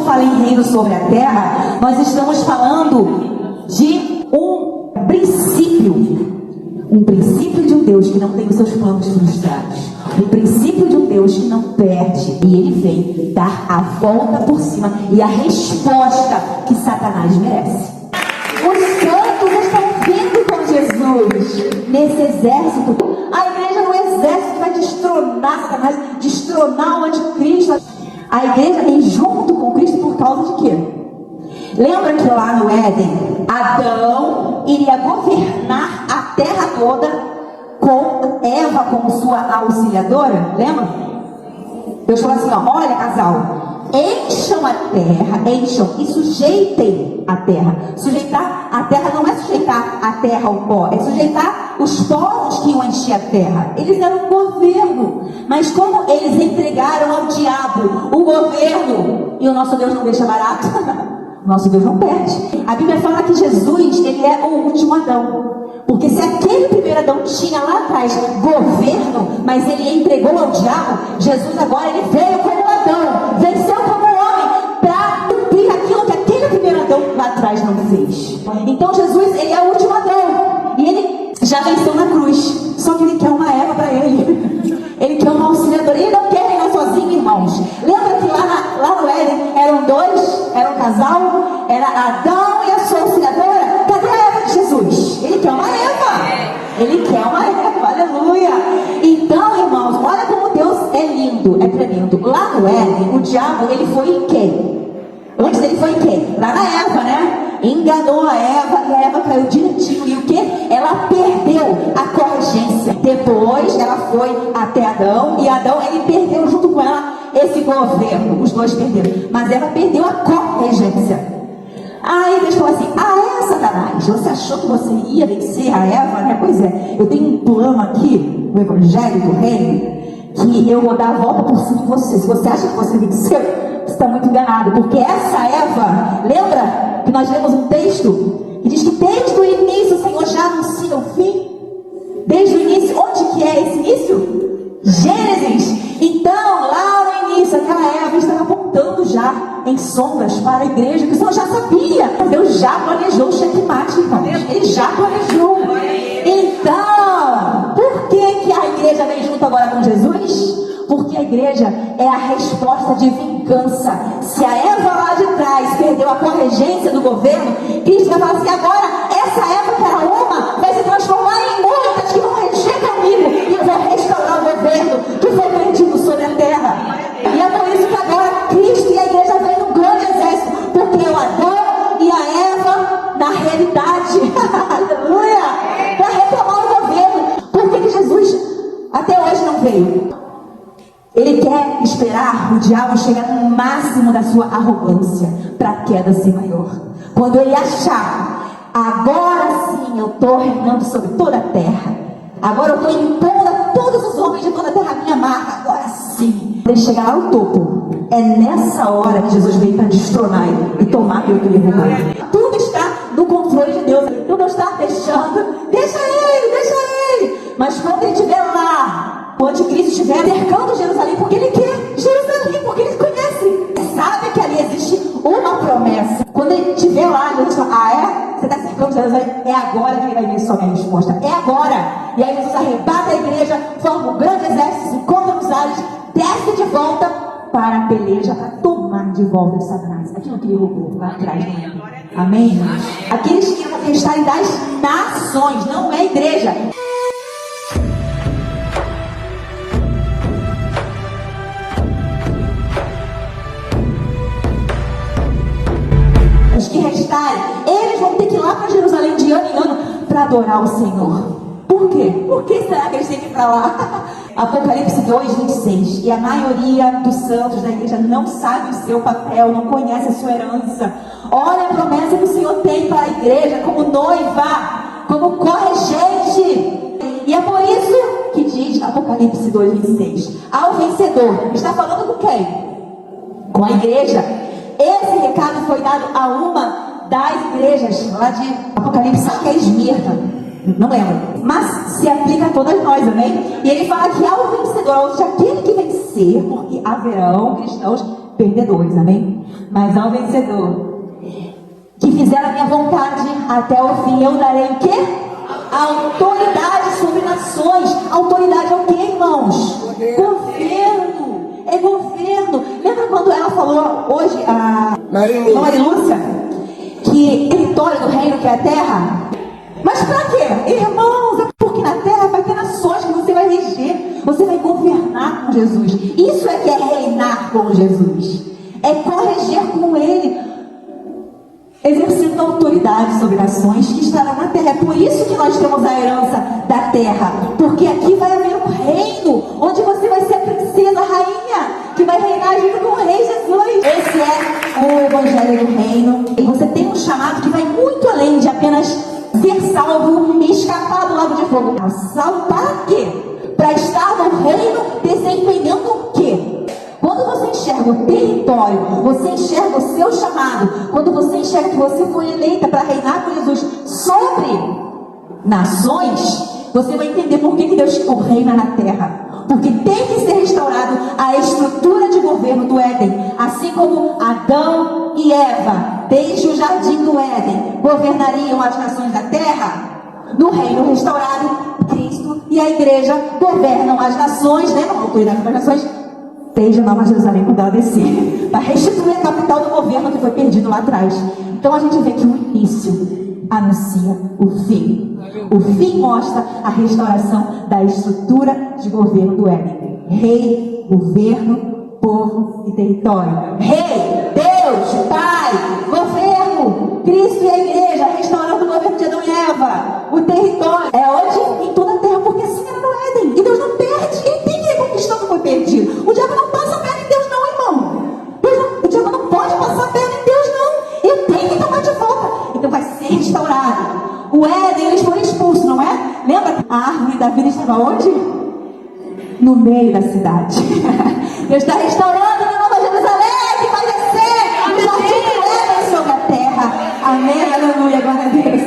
fala em reino sobre a terra, nós estamos falando de um princípio de um Deus que não tem os seus planos frustrados, o princípio de um Deus que não perde, e ele vem dar a volta por cima e a resposta que Satanás merece. Os santos estão vindo com Jesus nesse exército. A igreja é um exército que vai destronar Satanás, destronar o anticristo. A igreja vem junto com Cristo por causa de quê? Lembra que lá no Éden, Adão iria governar a terra toda com Eva como sua auxiliadora? Lembra? Deus falou assim, ó, olha casal, encham a terra, encham e sujeitem a terra. Sujeitar a terra não é sujeitar a terra ao pó, é sujeitar os povos que iam encher a terra. Eles eram um governo, mas como eles entregaram ao diabo o governo, e o nosso Deus não deixa barato, nosso Deus não perde. A Bíblia fala que Jesus, ele é o último Adão. Porque se aquele primeiro Adão tinha lá atrás governo, mas ele entregou ao diabo, Jesus agora ele veio como Adão, venceu como homem, para cumprir aquilo que aquele primeiro Adão lá atrás não fez. Então Jesus, ele é o último Adão, e ele já venceu na cruz, só que ele quer uma Eva para ele. Ele quer uma auxiliadora, ele não quer reinar sozinho, irmãos. Lembra que lá no Éden eram dois, era um casal, era Adão e a sua auxiliadora? Cadê a Eva de Jesus? Ele quer uma Eva. Ele quer uma Eva, aleluia. Então, irmãos, olha como Deus é lindo, é tremendo. Lá no Éden, o diabo, ele foi em quem? Antes ele foi em quem? Lá na Eva, né? Enganou a Eva e a Eva caiu direitinho. E o que? Ela perdeu a corregência. Depois ela foi até Adão e Adão, ele perdeu junto com ela esse governo. Os dois perderam. Mas ela perdeu a corregência. Aí Deus falou assim, Satanás, você achou que você ia vencer a Eva, né? Pois é, eu tenho um plano aqui, o evangelho do reino, que eu vou dar a volta por cima de você. Se você acha que você venceu, você está muito enganado. Porque essa Eva, lembra que nós lemos um texto que diz que desde o início o Senhor já anuncia o fim? Desde o início, onde que é esse início? Gênesis. Então, lá no início, aquela Eva estava apontando já em sombras para a igreja, que o Senhor já sabia. Deus já planejou o checkmate, irmãos. Ele já planejou. Então, por que a igreja vem junto agora com Jesus? Porque a igreja é a resposta de vingança. Se a Eva lá de trás perdeu a corregência do governo, Cristo vai falar assim, agora essa Eva que era uma, vai se transformar em muitas que vão reger comigo, e eu vou restaurar o governo que foi perdido sobre a terra. E é por isso que agora Cristo e a igreja vêm num grande exército, porque o Adão e a Eva, na realidade, aleluia, para retomar o governo. Por que Jesus até hoje não veio? Ele quer esperar o diabo chegar no máximo da sua arrogância, para a queda ser maior. Quando ele achar, agora sim eu estou reinando sobre toda a terra, agora eu estou impondo a todos os homens de toda a terra a minha marca, agora sim. Ele chegar lá no topo, é nessa hora que Jesus veio para destronar ele e tomar aquilo que ele roubou. Tudo está no controle de Deus. Deus não está deixando, deixa ele. Mas quando ele estiver lá, o anticristo estiver cercando Jerusalém, porque ele quer Jerusalém, porque ele conhece, ele sabe que ali existe uma promessa. Quando ele estiver lá, Jesus fala, você está cercando Jerusalém? É agora que ele vai ver só minha resposta, é agora. E aí Jesus arrebata a igreja, forma um grande exército, se encontra nos ares, desce de volta para a peleja, para tomar de volta de Satanás aquilo que ele roubou lá atrás. Amém? Aqueles que vão restarem das nações, não é igreja. Os que restarem, eles vão ter que ir lá para Jerusalém de ano em ano para adorar o Senhor. Por quê? Por que será que eles têm que ir para lá? Apocalipse 2:26. E a maioria dos santos da igreja não sabe o seu papel, não conhece a sua herança. Olha a promessa que o Senhor tem para a igreja como noiva, como corregente. E é por isso que diz Apocalipse 2:26. Ao vencedor. Está falando com quem? Com a igreja. Esse recado foi dado a uma das igrejas lá de Apocalipse, que é Esmirna. Não lembro, mas se aplica a todas nós, amém? E ele fala que ao vencedor, ou seja, aquele que vencer, porque haverão cristãos perdedores, amém? Mas ao vencedor, que fizer a minha vontade até o fim, eu darei o quê? Autoridade sobre nações. Autoridade é o quê, irmãos? Governo. É governo. Lembra quando ela falou hoje, a Maria Lúcia, que território do reino que é a terra? Mas pra quê? Irmãos, é porque na terra vai ter nações que você vai reger. Você vai governar com Jesus. Isso é que é reinar com Jesus. É correger com Ele, exercendo autoridade sobre nações que estarão na terra. É por isso que nós temos a herança da terra. Porque aqui vai haver um reino, onde você vai ser a princesa, a rainha, que vai reinar junto com o rei Jesus. Esse é o evangelho do reino. E você tem um chamado que vai muito além de apenas ser salvo e escapar do lago de fogo. Salvo para quê? Para estar no reino desempenhando o quê? Quando você enxerga o território, você enxerga o seu chamado, quando você enxerga que você foi eleita para reinar com Jesus sobre nações, você vai entender por que Deus reina na terra. Porque tem que ser restaurado a estrutura de governo do Éden. Assim como Adão e Eva, desde o jardim do Éden, governariam as nações da terra, no reino restaurado, Cristo e a igreja governam as nações, né? A autoridade das nações, desde a Nova Jerusalém, quando ela descer, para restituir a capital do governo que foi perdido lá atrás. Então a gente vê que o início anuncia o fim. O fim mostra a restauração da estrutura de governo do Éden. Rei, governo, povo e território. Rei, Deus, Pai, governo, Cristo e a igreja, restaurando o governo de Adão e Eva. O território é onde? Em toda a terra, porque assim era no Éden. E Deus não perde. Quem tem que reconquistar o que foi perdido? O diabo não passa a perna em Deus não, irmão. O diabo não pode passar a perna em Deus não. Ele tem que tomar de volta. Então vai ser restaurado. O Éden, eles foram expulsos, não é? Lembra? A árvore da vida estava onde? No meio da cidade. Deus está restaurando na Nova Jerusalém, que vai descer. O jardim do Éden sobre a terra. Amém, aleluia, glória a Deus.